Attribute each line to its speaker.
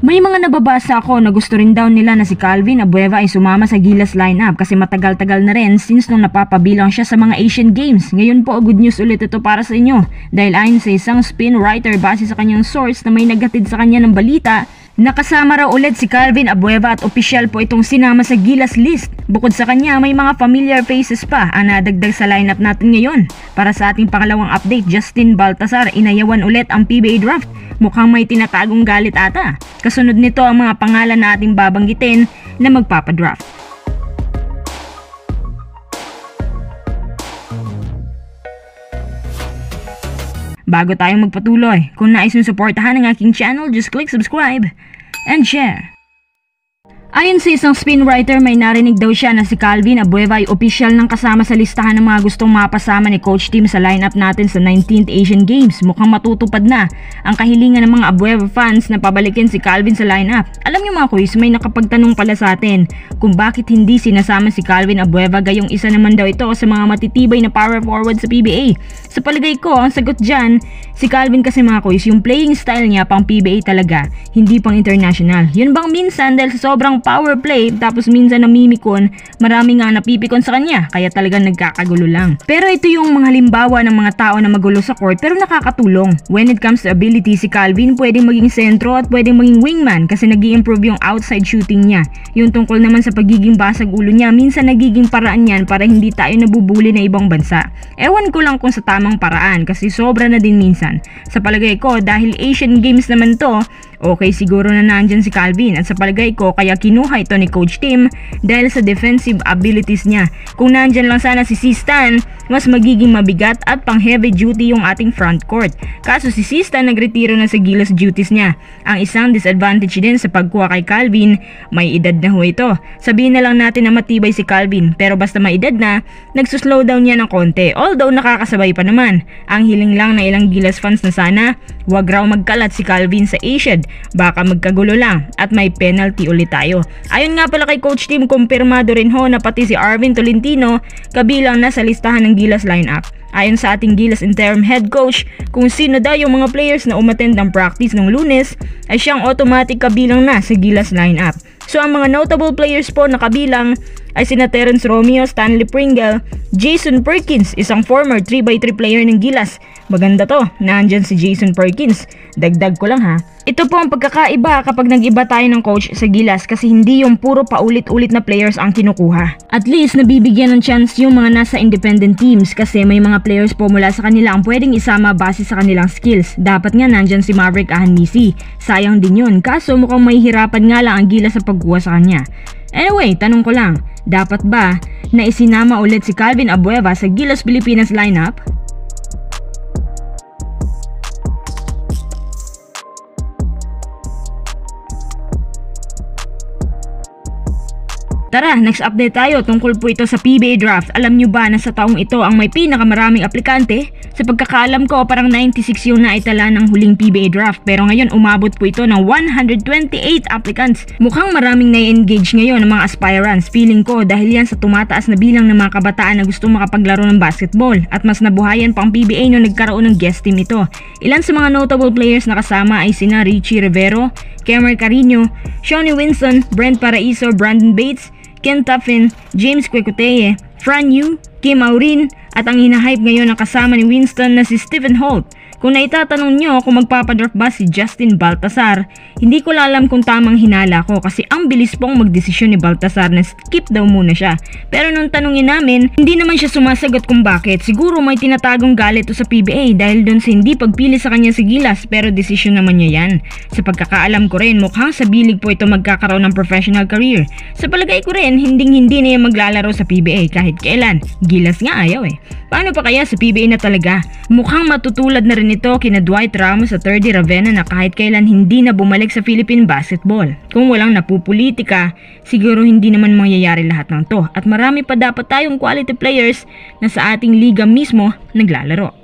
Speaker 1: May mga nababasa ako na gusto rin daw nila na si Calvin Abueva ay sumama sa Gilas lineup kasi matagal-tagal na rin since nung napapabilang siya sa mga Asian Games. Ngayon po, good news ulit ito para sa inyo dahil ayon sa isang spin writer base sa kanyang source na may naghatid sa kanya ng balita, nakasama raw ulit si Calvin Abueva at opisyal po itong sinama sa Gilas list. Bukod sa kanya, may mga familiar faces pa ang nadagdag sa lineup natin ngayon. Para sa ating pangalawang update, Justin Baltasar inayawan ulit ang PBA draft. Mukhang may tinatagong galit ata. Kasunod nito ang mga pangalan na ating babanggitin na magpapadraft. Bago tayong magpatuloy, kung nais mong suportahan ang aking channel, just click subscribe and share. Ayon sa isang spin writer, may narinig daw siya na si Calvin Abueva ay opisyal ng kasama sa listahan ng mga gustong mapasama ni Coach Tim sa lineup natin sa 19th Asian Games. Mukhang matutupad na ang kahilingan ng mga Abueva fans na pabalikin si Calvin sa lineup. Alam niyo mga kuys, may nakapagtanong pala sa atin kung bakit hindi sinasama si Calvin Abueva, gayong isa naman daw ito sa mga matitibay na power forward sa PBA. Sa palagay ko, ang sagot dyan, si Calvin kasi mga kuys, yung playing style niya pang PBA talaga, hindi pang international. Yun bang minsan dahil sa sobrang power play tapos minsan namimikon, marami nga napipikon sa kanya kaya talagang nagkakagulo lang. Pero ito yung mga halimbawa ng mga tao na magulo sa court pero nakakatulong. When it comes to ability, si Calvin pwedeng maging sentro at pwedeng maging wingman kasi nag-i-improve yung outside shooting niya. Yung tungkol naman sa pagiging basag ulo niya, minsan nagiging paraan yan para hindi tayo nabubuli na ibang bansa. Ewan ko lang kung sa tamang paraan kasi sobra na din minsan. Sa palagay ko, dahil Asian Games naman to, okay siguro na nandyan si Calvin at sa palagay ko kaya kinuha ito ni Coach Tim dahil sa defensive abilities niya. Kung nandyan lang sana si Stan, mas magiging mabigat at pang heavy duty yung ating front court. Kaso si Stan nagretiro na sa Gilas duties niya. Ang isang disadvantage din sa pagkuha kay Calvin, may edad na ho ito. Sabihin na lang natin na matibay si Calvin pero basta may edad na, nagsuslow down niya ng konti. Although nakakasabay pa naman. Ang hiling lang na ilang Gilas fans na sana, wag raw magkalat si Calvin sa Asian. Baka magkagulo lang at may penalty ulit tayo. Ayon nga pala kay Coach Tim, kumpirmado rin ho na pati si Arvin Tolentino kabilang na sa listahan ng Gilas lineup. Ayon sa ating Gilas interim head coach, kung sino daw yung mga players na umattend ng practice ng Lunes ay siyang automatic kabilang na sa Gilas lineup. So ang mga notable players po na kabilang ay sina Terence Romeo, Stanley Pringle, Jason Perkins, isang former 3x3 player ng Gilas. Maganda to, nandyan si Jason Perkins. Dagdag ko lang ha. Ito po ang pagkakaiba kapag nag-iba tayo ng coach sa Gilas kasi hindi yung puro paulit-ulit na players ang kinukuha. At least nabibigyan ng chance yung mga nasa independent teams kasi may mga players po mula sa kanila ang pwedeng isama base sa kanilang skills. Dapat nga nandyan si Maverick Ahanisi. Sayang din yun, kaso mukhang may hirapan nga lang ang Gilas sa pagkuha sa kanya. Anyway, tanong ko lang, dapat ba na isinama ulit si Calvin Abueva sa Gilas Pilipinas lineup? Tara, next update tayo tungkol po ito sa PBA draft. Alam nyo ba na sa taong ito ang may pinakamaraming aplikante? Sa pagkakaalam ko, parang 96 yung naitala ng huling PBA draft. Pero ngayon umabot po ito ng 128 applicants. Mukhang maraming na-engage ngayon ng mga aspirants. Feeling ko dahil yan sa tumataas na bilang ng mga kabataan na gustong makapaglaro ng basketball. At mas nabuhayan pang PBA nung nagkaroon ng guest team ito. Ilan sa mga notable players na kasama ay sina Richie Rivero, Kemer Carino, Shawnee Winston, Brent Paraiso, Brandon Bates, Ken Tuffin, James Kwekuteye, Fran Yu, Kim Aurin, at ang hinahype ngayon ang kasama ni Winston na si Stephen Holt. Kung naitatanong nyo kung magpapadraft ba si Justin Baltasar, hindi ko alam kung tamang hinala ko kasi ang bilis pong magdesisyon ni Baltasar na skip daw muna siya. Pero nung tanungin namin, hindi naman siya sumasagot kung bakit. Siguro may tinatagong galit to sa PBA dahil doon sa hindi pagpili sa kanya sa Gilas pero desisyon naman niya yan. Sa pagkakaalam ko rin, mukhang sa bilig po ito magkakaroon ng professional career. Sa palagay ko rin, hindi niya maglalaro sa PBA kahit kailan. Gilas nga ayaw eh. Paano pa kaya sa PBA na talaga? Mukhang matutulad na rin ito kina Dwight Ramos sa 3rd Ravenna na kahit kailan hindi na bumalik sa Philippine basketball. Kung walang napupulitika, siguro hindi naman mangyayari lahat ng to at marami pa dapat tayong quality players na sa ating liga mismo naglalaro.